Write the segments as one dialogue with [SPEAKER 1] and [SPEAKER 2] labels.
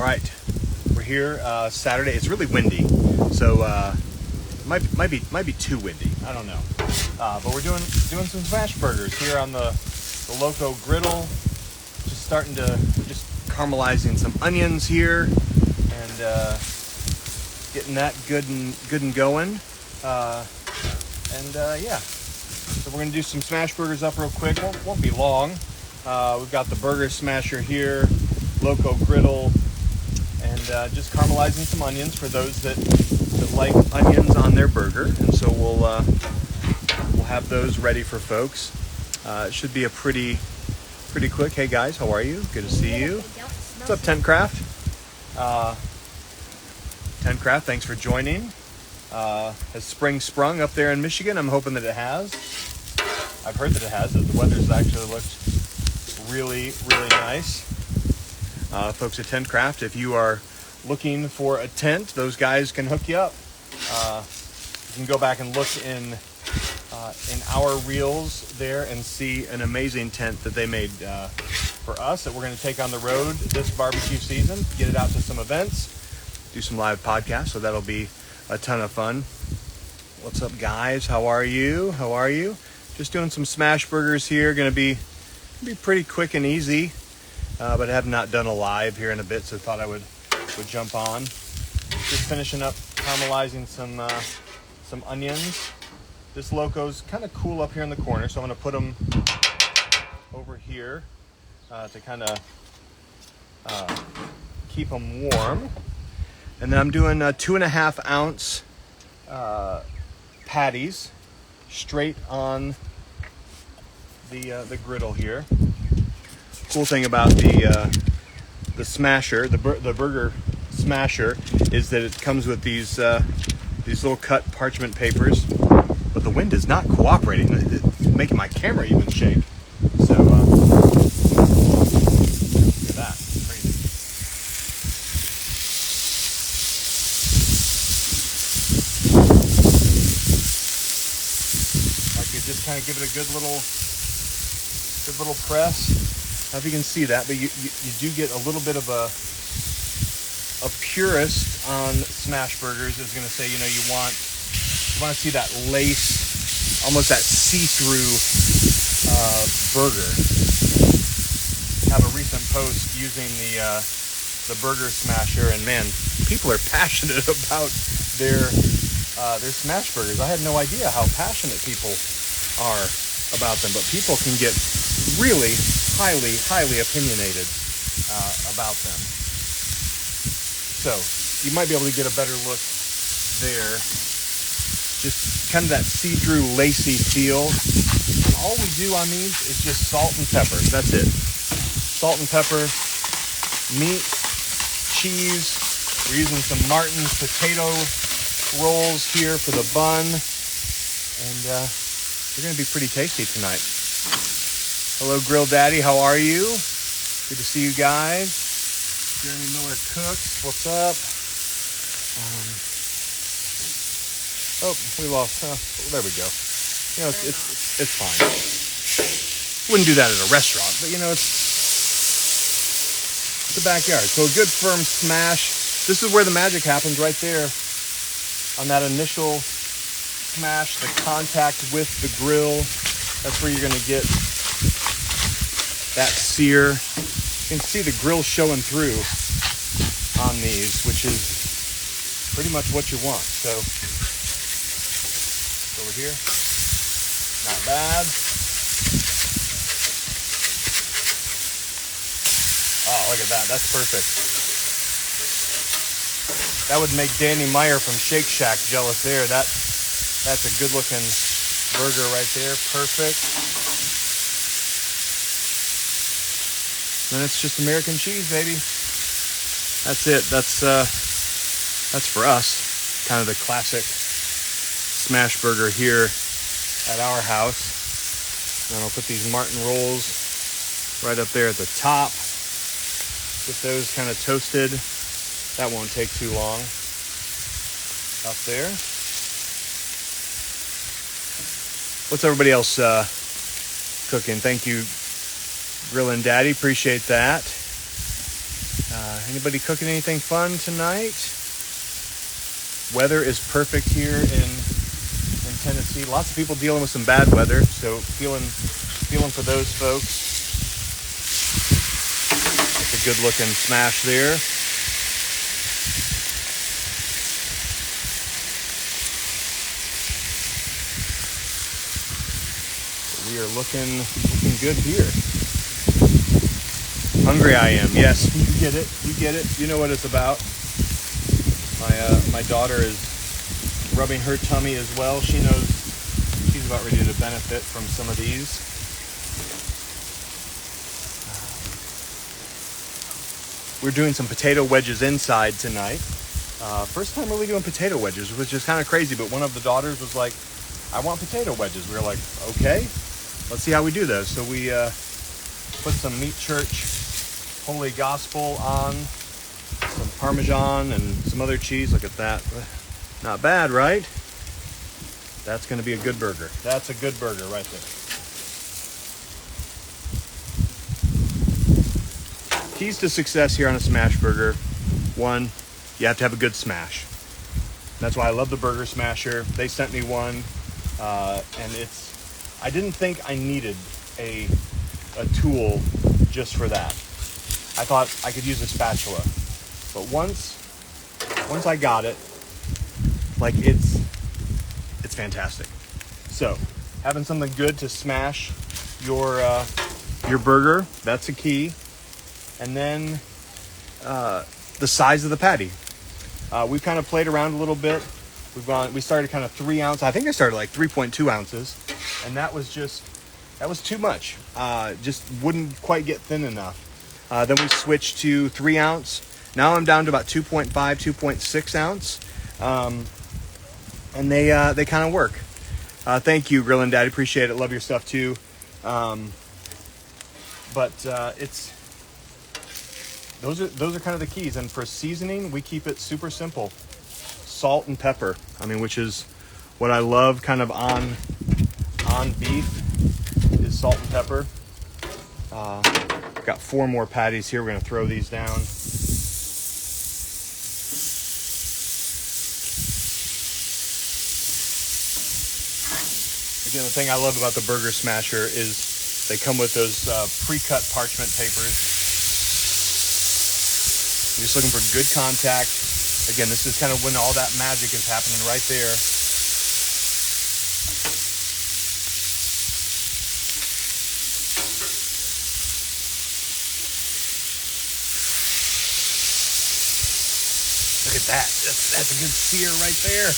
[SPEAKER 1] All right, we're here Saturday. It's really windy, so might be too windy. I don't know, but we're doing some smash burgers here on the Loco Griddle. Just caramelizing some onions here and getting that good and going. Yeah. So we're gonna do some smash burgers up real quick. Won't be long. We've got the burger smasher here, Loco Griddle, and just caramelizing some onions for those that like onions on their burger. And so we'll have those ready for folks. It should be a pretty quick. Hey guys, how are you? Good to see you. What's up, Tentcraft? Tentcraft, thanks for joining. Has spring sprung up there in Michigan? I'm hoping that it has. I've heard that it has. That the weather's actually looked really nice. Folks at Tentcraft, if you are looking for a tent, those guys can hook you up. You can go back and look in our reels there and see an amazing tent that they made for us that we're going to take on the road this barbecue season, get it out to some events, do some live podcasts, so that'll be a ton of fun. What's up, guys? How are you? Just doing some smash burgers here. Going to be pretty quick and easy, but I have not done a live here in a bit, so thought I would jump on. Just finishing up caramelizing some onions. This Loco's kind of cool up here in the corner, so I'm going to put them over here to kind of keep them warm. And then I'm doing 2.5 ounce patties straight on the griddle here. Cool thing about the smasher, the burger smasher, is that it comes with these little cut parchment papers. But the wind is not cooperating. It's making my camera even shake. So look at that, crazy. I could just kind of give it a good little press. I don't know if you can see that, but you do get a little bit of a purist on smash burgers is going to say, you want to see that lace, almost that see-through burger. I have a recent post using the burger smasher, and man, people are passionate about their smash burgers. I had no idea how passionate people are about them, but people can get really highly opinionated about them. So you might be able to get a better look there. Just kind of that see-through, lacy feel. And all we do on these is just salt and pepper. That's it. Salt and pepper, meat, cheese. We're using some Martin's potato rolls here for the bun. And they're going to be pretty tasty tonight. Hello, Grill Daddy. How are you? Good to see you guys. Jeremy Miller Cooks. What's up? Oh, we lost. There we go. It's fine. Wouldn't do that at a restaurant, but it's the backyard. So a good firm smash. This is where the magic happens, right there, on that initial smash, the contact with the grill. That's where you're going to get that sear. You can see the grill showing through on these, which is pretty much what you want. So over here, not bad. Oh, look at that. That's perfect. That would make Danny Meyer from Shake Shack jealous there. That's a good looking burger right there. Perfect. Then it's just American cheese, baby. That's it. That's for us. Kind of the classic smash burger here at our house. And I'll put these Martin rolls right up there at the top. Get those kind of toasted. That won't take too long. Up there. What's everybody else cooking? Thank you, Grillin' Daddy. Appreciate that. Anybody cooking anything fun tonight? Weather is perfect here in Tennessee. Lots of people dealing with some bad weather, so feeling for those folks. That's a good looking smash there. We are looking good here. Hungry I am. Yes, you get it. You get it. You know what it's about. My daughter is rubbing her tummy as well. She knows she's about ready to benefit from some of these. We're doing some potato wedges inside tonight. First time really doing potato wedges, which is kind of crazy, but one of the daughters was like, I want potato wedges. We were like, okay, let's see how we do those. So we put some Meat Church Holy Gospel on, some Parmesan and some other cheese. Look at that. Not bad, right? That's going to be a good burger. That's a good burger right there. Keys to success here on a smash burger. One, you have to have a good smash. That's why I love the Burger Smasher. They sent me one, and I didn't think I needed a tool just for that. I thought I could use a spatula. But once I got it, like it's fantastic. So having something good to smash your burger, that's a key. And then the size of the patty. We've kind of played around a little bit. We started kind of 3 ounce. I think I started like 3.2 ounces, and that was too much. Just wouldn't quite get thin enough. Then we switched to 3 ounce. Now I'm down to about 2.5, 2.6 ounce. And they kind of work. Thank you, Grillin' Daddy. Appreciate it. Love your stuff too. But those are kind of the keys. And for seasoning, we keep it super simple. Salt and pepper. I mean, which is what I love kind of on beef is salt and pepper. Got 4 more patties here. We're going to throw these down. Again, the thing I love about the Burger Smasher is they come with those pre-cut parchment papers. You're just looking for good contact. Again, this is kind of when all that magic is happening right there. Look at that. That's a good sear right there.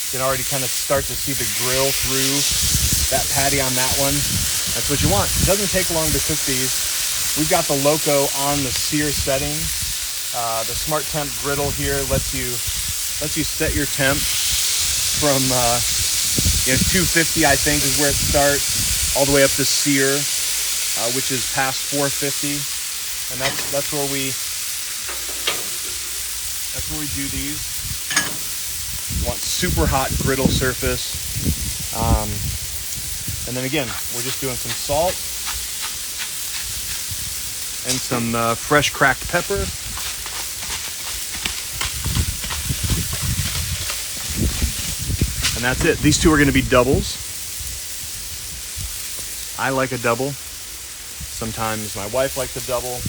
[SPEAKER 1] You can already kind of start to see the grill through that patty on that one. That's what you want. It doesn't take long to cook these. We've got the Loco on the sear setting. The Smart Temp griddle here lets you set your temp from 250, I think, is where it starts, all the way up to sear, which is past 450, and that's where we do these. You want super hot griddle surface. And then again, we're just doing some salt and some fresh cracked pepper. And that's it. These two are going to be doubles. I like a double. Sometimes my wife likes a double.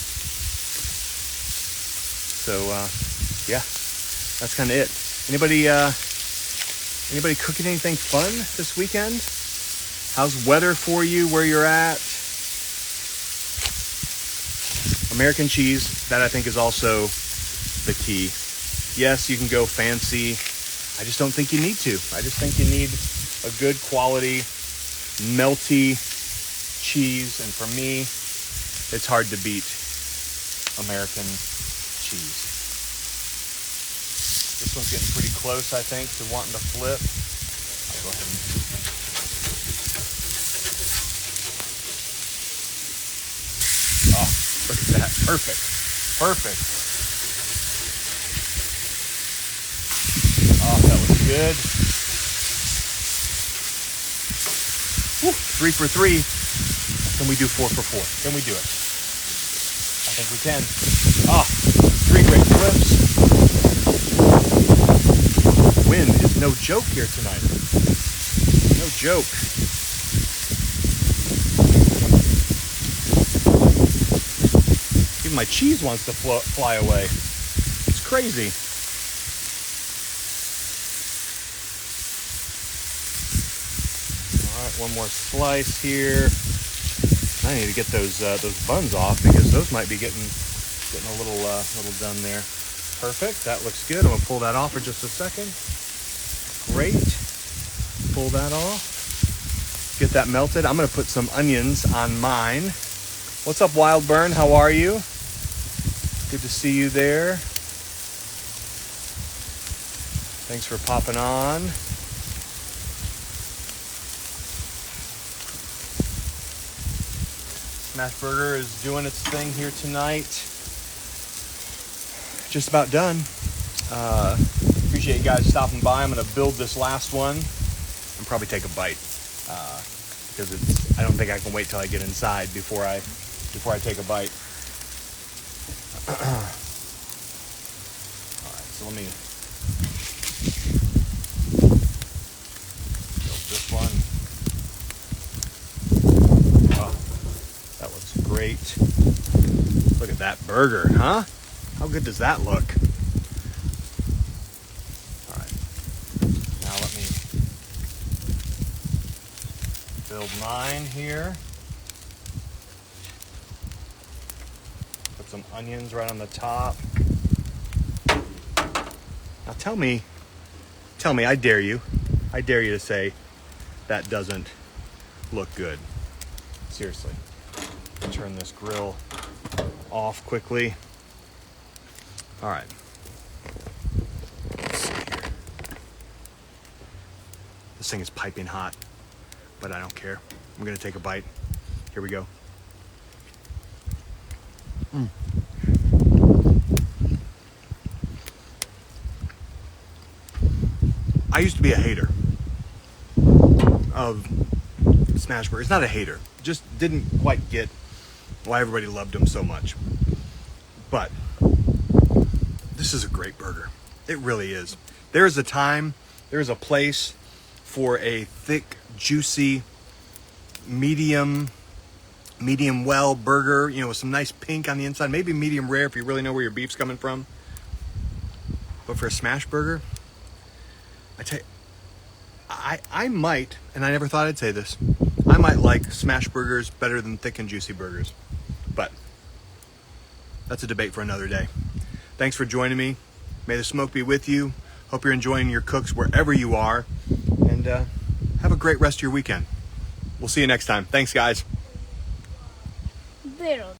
[SPEAKER 1] So, yeah, that's kind of it. Anybody cooking anything fun this weekend? How's weather for you where you're at? American cheese, that I think is also the key. Yes, you can go fancy. I just don't think you need to. I just think you need a good quality, melty cheese. And for me, it's hard to beat American cheese. This one's getting pretty close, I think, to wanting to flip. I'll go ahead and... Oh, look at that. Perfect. Perfect. Oh, that was good. Whew. 3 for 3. Can we do 4 for 4? Can we do it? I think we can. 3 great flips. Wind is no joke here tonight. No joke. Even my cheese wants to fly away. It's crazy. All right, one more slice here. I need to get those buns off because those might be getting a little done there. Perfect. That looks good. I'm gonna pull that off for just a second. Great. Pull that off. Get that melted. I'm gonna put some onions on mine. What's up, Wild Burn? How are you? Good to see you there. Thanks for popping on. Smashburger is doing its thing here tonight. Just about done. Appreciate you guys stopping by. I'm gonna build this last one and probably take a bite because I don't think I can wait till I get inside before I take a bite. All right, so let me build this one. Oh, that looks great. Look at that burger, huh? How good does that look? All right, now let me build mine here. Put some onions right on the top. Now tell me, I dare you to say that doesn't look good. Seriously. Turn this grill off quickly. All right. Let's see here. This thing is piping hot, but I don't care. I'm gonna take a bite. Here we go. I used to be a hater of Smashburger. It's not a hater. Just didn't quite get why everybody loved them so much. But this is a great burger. It really is. There is a time, there is a place for a thick, juicy, medium well burger, you know, with some nice pink on the inside, maybe medium rare if you really know where your beef's coming from. But for a smash burger, I tell you, I might, and I never thought I'd say this, I might like smash burgers better than thick and juicy burgers. But that's a debate for another day. Thanks for joining me. May the smoke be with you. Hope you're enjoying your cooks wherever you are. And have a great rest of your weekend. We'll see you next time. Thanks, guys.